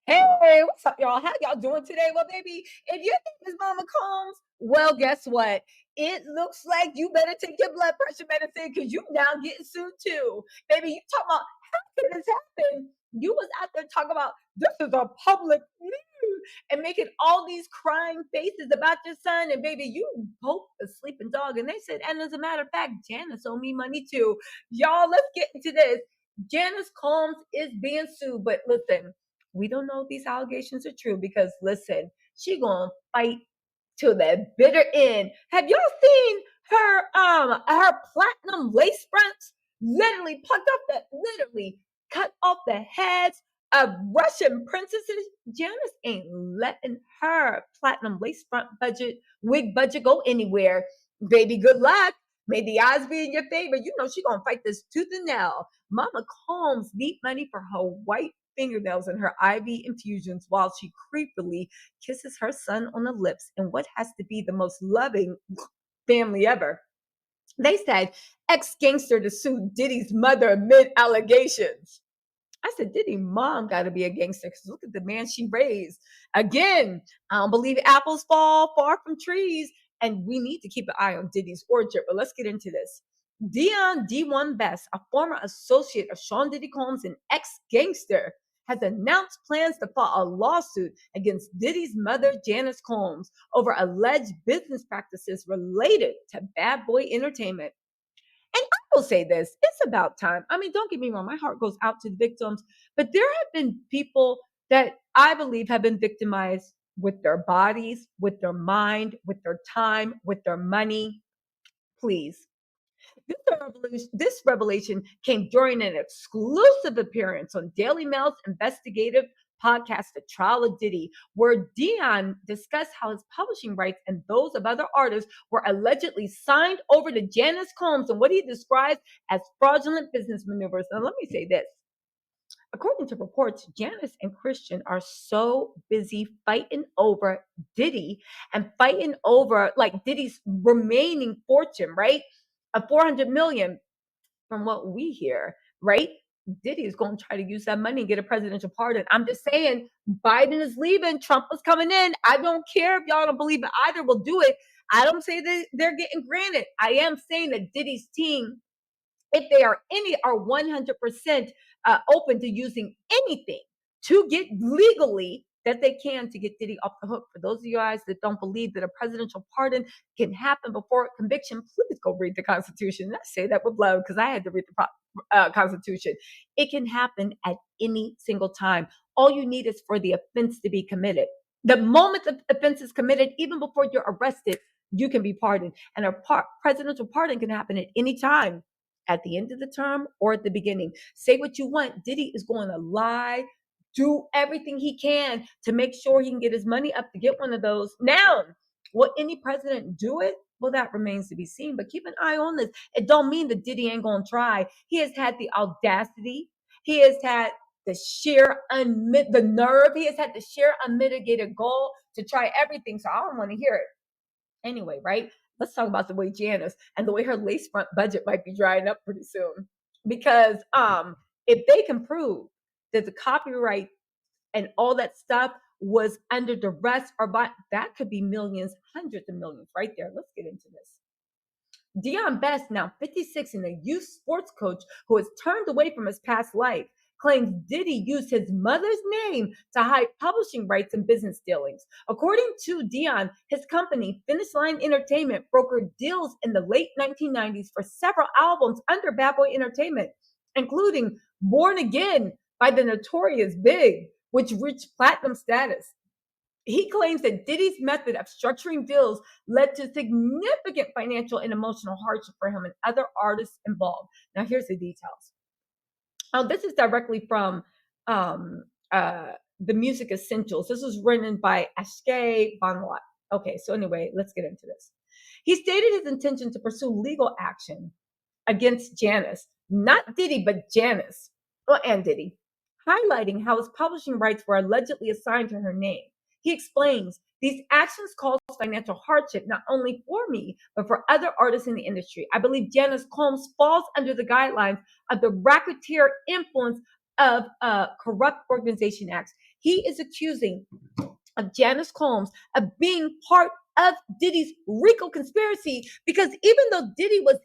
Hey, what's up, y'all? How y'all doing today? Well, baby, if your name is Mama Combs, well, guess what? It looks like you better take your blood pressure medicine because you now getting sued too. Baby, you talking about how could this happen? You was out there talking about this is a public news and making all these crying faces about your son. And baby, you poked a sleeping dog. And they said, and as a matter of fact, Janice owe me money too. Y'all, let's get into this. Janice Combs is being sued, but listen, we don't know if these allegations are true because listen, she gonna fight to the bitter end. Have y'all seen her platinum lace fronts? Literally plucked off literally cut off the heads of Russian princesses. Janice ain't letting her platinum lace front wig budget go anywhere. Baby, good luck. May the odds be in your favor. You know she gonna fight this tooth and nail. Mama Combs need money for her white fingernails and her IV infusions while she creepily kisses her son on the lips in what has to be the most loving family ever. They said ex-gangster to sue Diddy's mother amid allegations. I said, Diddy mom got to be a gangster because look at the man she raised. Again, I don't believe apples fall far from trees, and we need to keep an eye on Diddy's orchard. But let's get into this. Dion D1 Best, a former associate of Sean Diddy Combs and ex-gangster, has announced plans to file a lawsuit against Diddy's mother, Janice Combs, over alleged business practices related to Bad Boy Entertainment. And I will say this, it's about time. I mean, don't get me wrong, my heart goes out to the victims, but there have been people that I believe have been victimized with their bodies, with their mind, with their time, with their money. Please. This revelation came during an exclusive appearance on Daily Mail's investigative podcast, The Trial of Diddy, where Dion discussed how his publishing rights and those of other artists were allegedly signed over to Janice Combs and what he describes as fraudulent business maneuvers. Now, let me say this. According to reports, Janice and Christian are so busy fighting over Diddy and fighting over like Diddy's remaining fortune, right? A 400 million from what we hear, right? Diddy is going to try to use that money and get a presidential pardon. I'm just saying, Biden is leaving, Trump is coming in. I don't care if y'all don't believe it. Either will do it. I don't say that they're getting granted. I am saying that Diddy's team, if they are 100% open to using anything to get legally that they can to get Diddy off the hook. For those of you guys that don't believe that a presidential pardon can happen before conviction, please go read the Constitution. I say that with love because I had to read the Constitution. It can happen at any single time. All you need is for the offense to be committed. The moment the offense is committed, even before you're arrested, you can be pardoned. And a presidential pardon can happen at any time, at the end of the term or at the beginning. Say what you want. Diddy is going to lie, do everything he can to make sure he can get his money up to get one of those. Now, will any president do it? Well, that remains to be seen, but keep an eye on this. It don't mean that Diddy ain't going to try. He has had the audacity. He has had the the nerve. He has had the sheer unmitigated goal to try everything. So I don't want to hear it. Anyway, right? Let's talk about the way Janice and the way her lace front budget might be drying up pretty soon. Because if they can prove that the copyright and all that stuff was under duress or by that could be millions, hundreds of millions right there. Let's get into this. Dion Best, now 56 and a youth sports coach who has turned away from his past life, claims Diddy used his mother's name to hide publishing rights and business dealings. According to Dion, his company, Finish Line Entertainment, brokered deals in the late 1990s for several albums under Bad Boy Entertainment, including Born Again by the Notorious Big, which reached platinum status. He claims that Diddy's method of structuring deals led to significant financial and emotional hardship for him and other artists involved. Now, here's the details. Oh, this is directly from the Music Essentials. This was written by Ashke Bonwat. Okay, so anyway, let's get into this. He stated his intention to pursue legal action against Janice, not Diddy, but Janice, and Diddy, highlighting how his publishing rights were allegedly assigned to her name. He explains, these actions cause financial hardship not only for me, but for other artists in the industry. I believe Janice Combs falls under the guidelines of the Racketeer Influence of Corrupt Organization Act. He is accusing of Janice Combs of being part of Diddy's RICO conspiracy, because even though Diddy was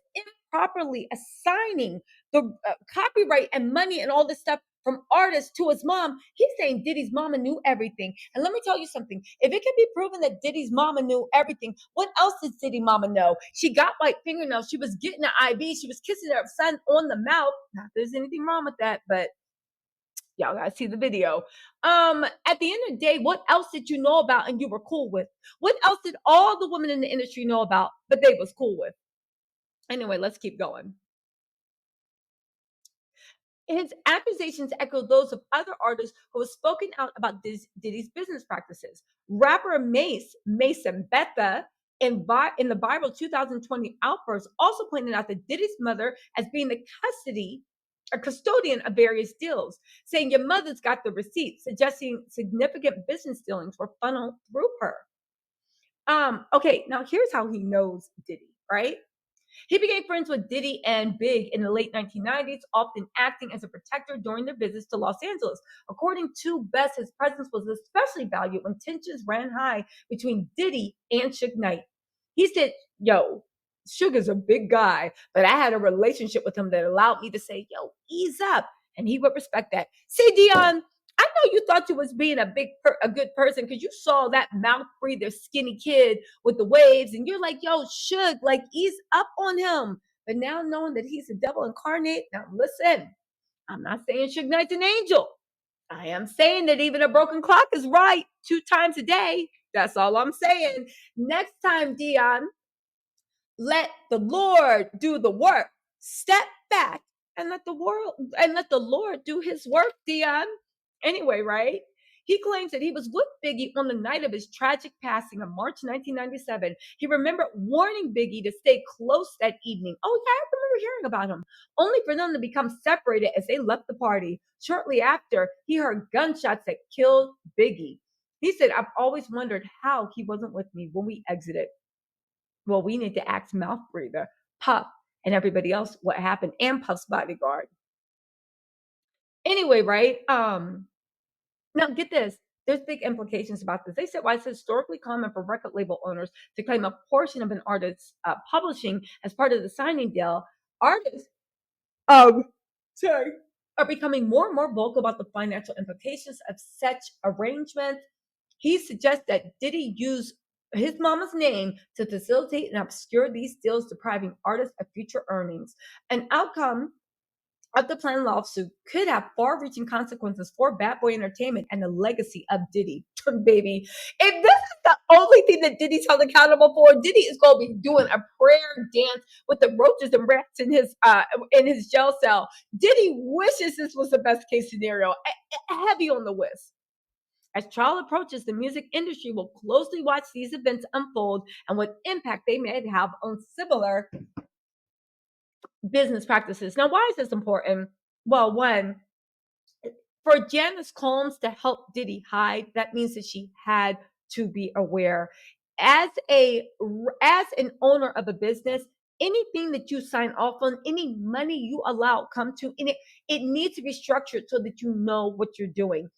improperly assigning the copyright and money and all this stuff from artists to his mom, he's saying Diddy's mama knew everything. And let me tell you something. If it can be proven that Diddy's mama knew everything, what else did Diddy mama know? She got white fingernails. She was getting an IV. She was kissing her son on the mouth. Not that there's anything wrong with that, but y'all gotta see the video. At the end of the day, what else did you know about and you were cool with? What else did all the women in the industry know about, but they was cool with? Anyway, let's keep going. His accusations echo those of other artists who have spoken out about Diddy's business practices. Rapper Mason Betha, in the Bible 2020 outburst, also pointed out that Diddy's mother as being the a custodian of various deals, saying your mother's got the receipts, suggesting significant business dealings were funneled through her. Okay, now here's how he knows Diddy, right? He became friends with Diddy and Big in the late 1990s, often acting as a protector during their visits to Los Angeles. According to Best, his presence was especially valued when tensions ran high between Diddy and Suge Knight. He said, yo, Sugar's a big guy, but I had a relationship with him that allowed me to say, yo, ease up. And he would respect that. See, Dion, I know you thought you was being a good person because you saw that mouth breather skinny kid with the waves, and you're like, yo, Suge, like ease up on him. But now knowing that he's the devil incarnate, now listen, I'm not saying Suge Knight's an angel. I am saying that even a broken clock is right 2 times a day. That's all I'm saying. Next time, Dion, let the Lord do the work. Step back and let the Lord do his work, Dion. Anyway, right? He claims that he was with Biggie on the night of his tragic passing of March 1997. He remembered warning Biggie to stay close that evening. Oh, yeah, I remember hearing about him. Only for them to become separated as they left the party. Shortly after, he heard gunshots that killed Biggie. He said, I've always wondered how he wasn't with me when we exited. Well, we need to ask mouth breather, Puff, and everybody else what happened, and Puff's bodyguard. Anyway, right? Now get this. There's big implications about this. They said why it's historically common for record label owners to claim a portion of an artist's publishing as part of the signing deal. Artists, um, sorry, are becoming more and more vocal about the financial implications of such arrangements. He suggests that Diddy use his mama's name to facilitate and obscure these deals, depriving artists of future earnings. An outcome of the planned lawsuit could have far-reaching consequences for Bad Boy Entertainment and the legacy of Diddy. Baby, if this is the only thing that Diddy's held accountable for, Diddy is going to be doing a prayer dance with the roaches and rats in his jail cell. Diddy wishes this was the best case scenario. Heavy on the whiz. As trial approaches, the music industry will closely watch these events unfold and what impact they may have on similar business practices. Now, why is this important? Well, one, for Janice Combs to help Diddy hide, that means that she had to be aware. As an owner of a business, anything that you sign off on, any money you allow come to in it, it needs to be structured so that you know what you're doing.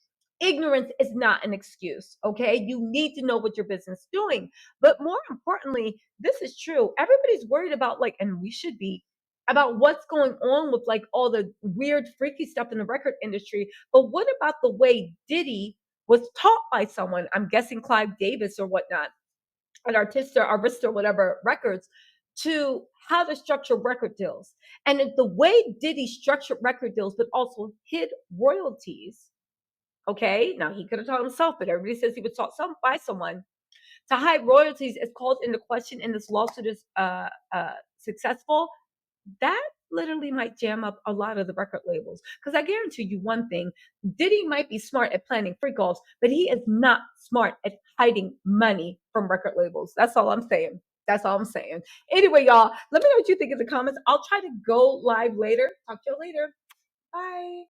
Ignorance is not an excuse, okay? You need to know what your business is doing. But more importantly, this is true. Everybody's worried about like, and we should be, about what's going on with like all the weird, freaky stuff in the record industry. But what about the way Diddy was taught by someone? I'm guessing Clive Davis or whatnot, an Arista, whatever records, to how to structure record deals. And the way Diddy structured record deals, but also hid royalties. Okay, now he could have taught himself, but everybody says he was taught by someone. To hide royalties is called into question, and this lawsuit is successful. That literally might jam up a lot of the record labels. Because I guarantee you one thing, Diddy might be smart at planning free calls, but he is not smart at hiding money from record labels. That's all I'm saying. That's all I'm saying. Anyway, y'all, let me know what you think in the comments. I'll try to go live later. Talk to you later. Bye.